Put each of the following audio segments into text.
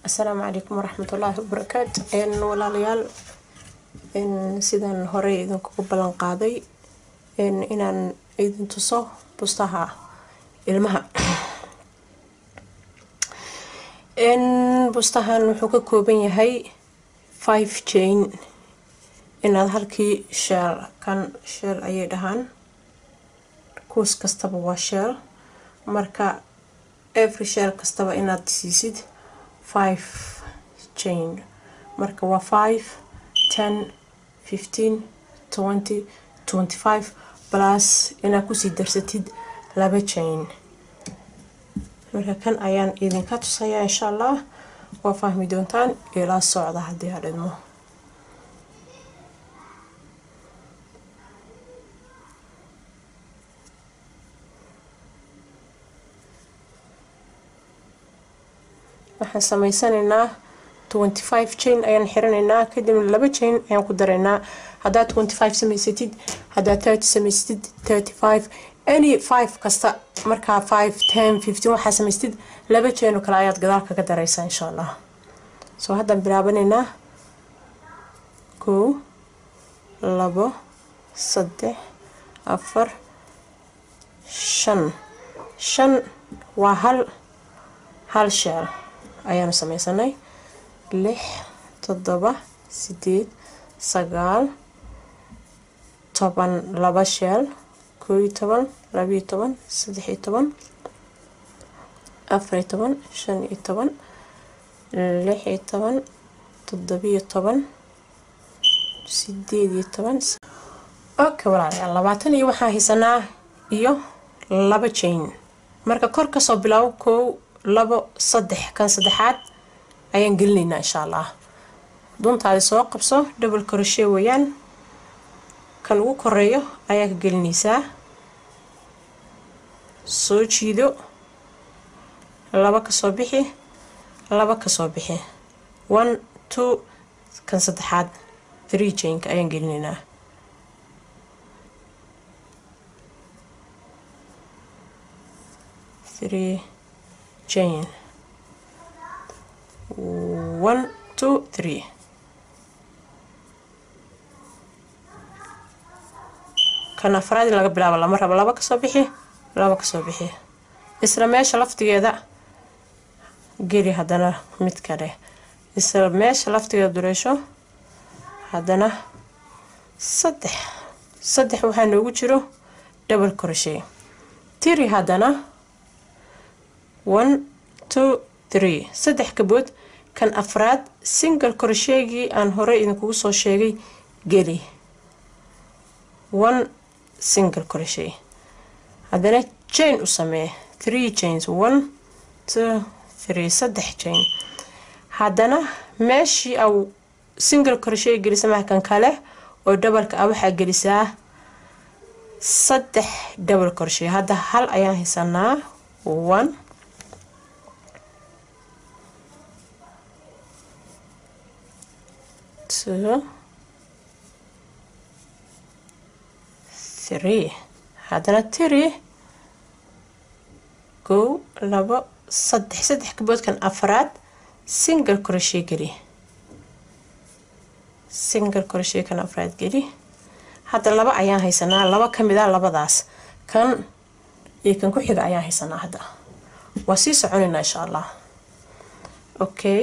السلام عليكم ورحمة الله وبركاته. إن ولا ليال إن سيدان هوري إذن كوبلان قاضي إن إذن تصو بستها المها إن بستها نحوك كوبين هاي 5 chain إن هذا هالكي شير كان شير أي دهان كوس كستبا وشير مركا every share كستبا إن تسيسيد 5 chain marka waa 5 10 15 20 25 plus ina ku sii darsatid laba chain marka kan ayaan idinka tusaya insha Allah waa fahmi doontaan ila socda hadii hadimo waxaan sameysanaynaa 25 chain ayaan xiranaynaa kadib laba chain ayaan ku daraynaa hadaa 25 sameysatid hadaa 30 sameysatid 35 any 5 kasta marka 5 10 15 waxa sameystid laba chain oo kala ayaad gadaal kaga daraysaa insha Allah soo hadan bilaabaneynaa 1 2 3 4 5 5 waa hal shell ayaan sameysanay 6 7 8 9 10 laba shell 11 12 13 14 15 16 17 18 okay walaalayaal 20 iyo waxaan haysanaa iyo laba chain marka kor ka soo bilaw 1 labo saddex kan saddexaad ayaan gelinaynaa insha Allah duntaada soo qabso double crochet weeyaan kan ugu koreeyo ayaa ka gelinaysaa soo jiido laba ka soo bixi 1 2 kan saddexaad 3 chain ka ayaan gelinaynaa chain 1 2 3 kana afraad laga bilaabo lama rabo laba ka soo bixi isla meesha laftigeeda geli hadana mid kale isla meesha laftigeeda dureesho hadana saddex waxa noogu jiro double crochet tiri hadana 1 2 3 saddex kabood kan afraad single crochet aan hore idinku soo sheegay geli 1 single crochet hadana chain u samee 3 chains 1 2 3 saddex chain hadana meeshii aw single crochet gelisama kan kale oo double ka waxa gelisaa saddex double crochet hada hal ayaan haysanaa 1 2 3 hadana 3 go labo saddex kabood kan afraad single crochet geli kan afraad geli hada laba ayaan haysanaa laba kamid ah labadaas kan iyo kan ku xiga ayaan haysanaa hada waa sii soconaynaa insha Allah okay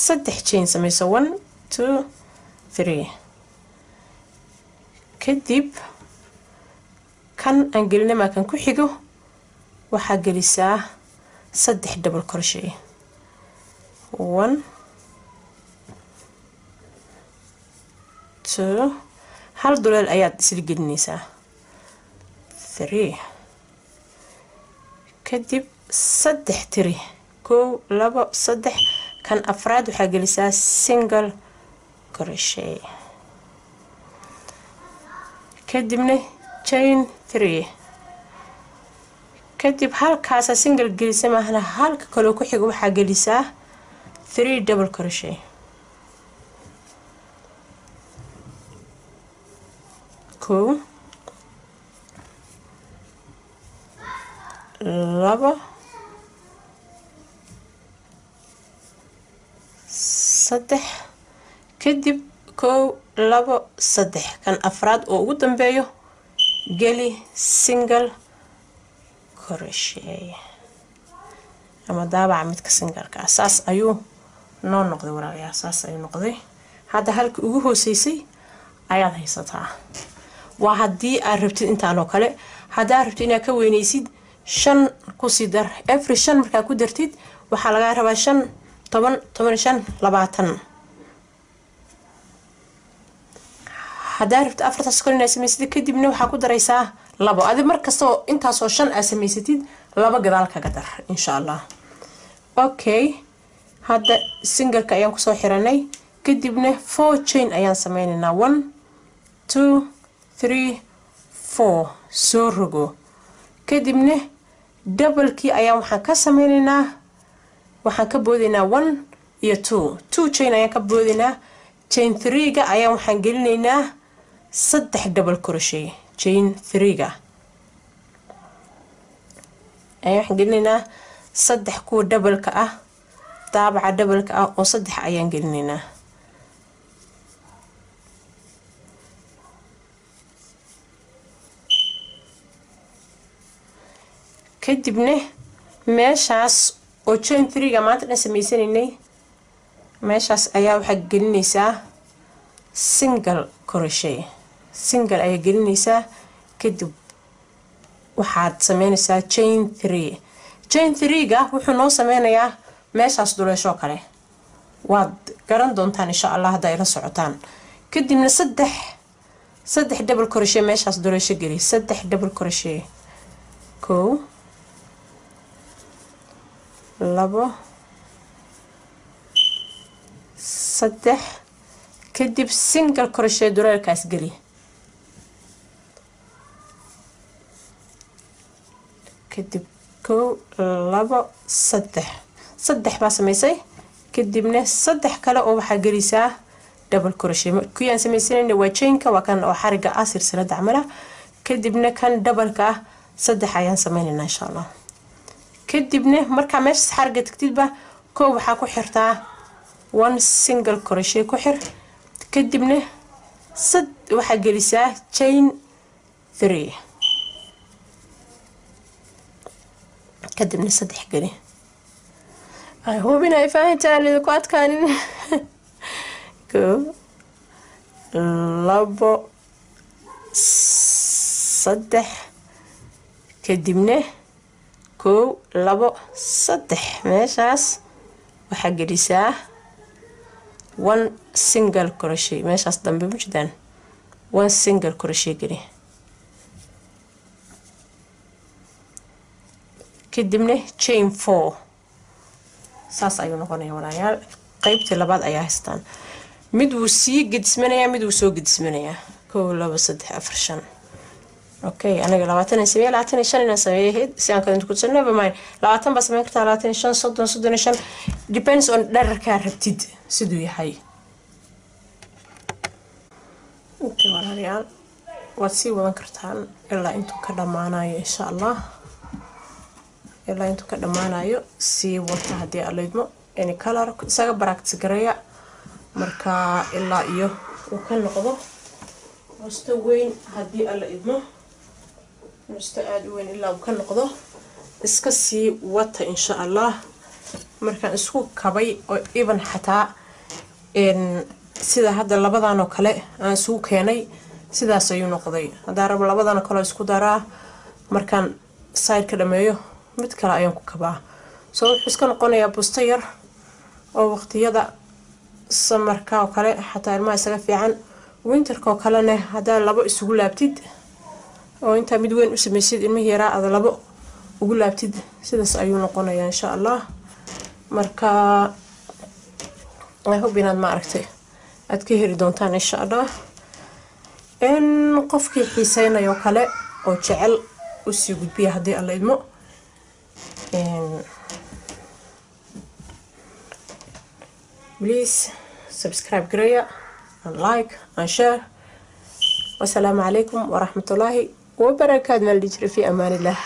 saddex chain sameyso 1 2 3 kadib kan aan gelinay kan ku xigo waxa gelisaa saddex double crochet 1 2 hal duleel ayaad isla gelinaysaa 3 kadib saddex tiri 1 2 3 kan afraad waxa gelisaa single crochet kadibna chain 3 kadib halkaas single gelisa mahna halka kale ku xigo waxa gelisaa 3 double crochet laba saddex kadib kow labo saddex kan afraad oo ugu dambeeyo geli single crochet ama daabac midka single-ka asaas ayuu noo noqday walaalayaal saas ayuu noqday hadda halka ugu hooseysay ayaad haysataa waa haddii aad rabtid intaan oo kale hadaa rabtid inaad ka weynaysid 5 ku sii dar every 5 markaa ku dartid waxaa laga rabaa 5 10 15 20 hadaa rabtid afartaas kale inaad samaysid kadibna waxaa ku daraysaa labo adi markastoo intaasoo 5 aad samaysatid laba gadaal kaga dar insha Allah okay hadda single-ka ayaan kusoo xiranay kadibna 4 chain ayaan sameynaynaa 1 2 3 4 soo rogo kadibna double-kii ayaan waxaan ka sameynaynaa waxaan ka boodinaa 1 iyo 2 chain ayaan ka boodinaa chain 3-ga ayaan waxaan gelinaynaa 3 double crochet chain 3-ga ayaan waxaan gelinaynaa 3 kuwa double-ka ah daabaca double-ka ah oo 3 ayaan gelinaynaa kadibna meeshaas oo chain 3-ga maanta dhan sameysanaynay meeshaas ayaa waxa gelinaysaa single crochet single ayaa gelinaysaa kadib waxaad sameynaysaa chain 3-ga wuxuu noo sameynayaa meeshaas duleesho kale waad garan doontaan insha Allah haday la socotaan kadibna 3 double crochet meeshaas duleesho geli 3 double crochet kow labo saddex kadib single crochet duleelkaas geli kadib kow labo saddex baa samaysay kadibna 3 kale oo waxaa gelisaa double crochet kuyaan samaysanayna waa chain-ka waa kan oo xariga ah silsilada camala kadibna kan double-ka 3 ayaan sameynaynaa insha Allah kadibna marka meesha xariga tagtidba koow waxaa ku xirtaa 1 single crochet ku xir kadibna waxaa gelisaa chain 3 kadibna 3 geli ay hubin ay fahantaan ku adkaanin koow labo saddex kadibna kow labo saddex meeshaas waxaa gelisaa 1 single crochet meeshaas dambe mujdan 1 single crochet geli kadibna chain 4 saas ayuu noqonayaa walaalayaal qaybtii labaad ayaa haystaan mid wuu sii gedismanayaa mid wuu soo gedismanayaa 1 2 3 4 5 okay anaga 25 ina sameeyay si aan ka ku sanaba ma 20 bas ma kartaa 25 30 depends on dharka rabtid sidoo yahay okay walaalayaal waad sii wadan kartaan ilaa intuu ka dhamaanayo insha Allah ilaa intuu ka dhamaanayo sii wata hadii aleedmo any color isaga practice gareeya marka ilaa iyo uu ka noqdo musta weyn hadii aleedmo musta aad weyn ilaa uu ka noqdo iska sii wata insha Allah marka isku kabay oo even xataa sida hadda labadan oo kale aan soo keenay sidaas ayuu noqday hadaa rabo labadan kale isku daraa markaan side ka dhameeyo mid kale ayaan ku kabaa soo iska noqonaya busto yar oo waqtiyada samarka oo kale xataa ilmaha isaga fiican winterka oo kalena hadaa labo isugu laabtid oo inta mid weyn u sameeysid ilmaha yaraa aad labo ugu laabtid sidaas ayuu noqonayaa insha Allah marka ay hubinaad ma aragtay aad ka heli doontaan insha Allah in qofkii xiiseynayo kale oo jecel u sii gudbiya hadii alla idmo please subscribe gareeya and like and share والسلام عليكم ورحمة الله وبركاته. في أمان الله.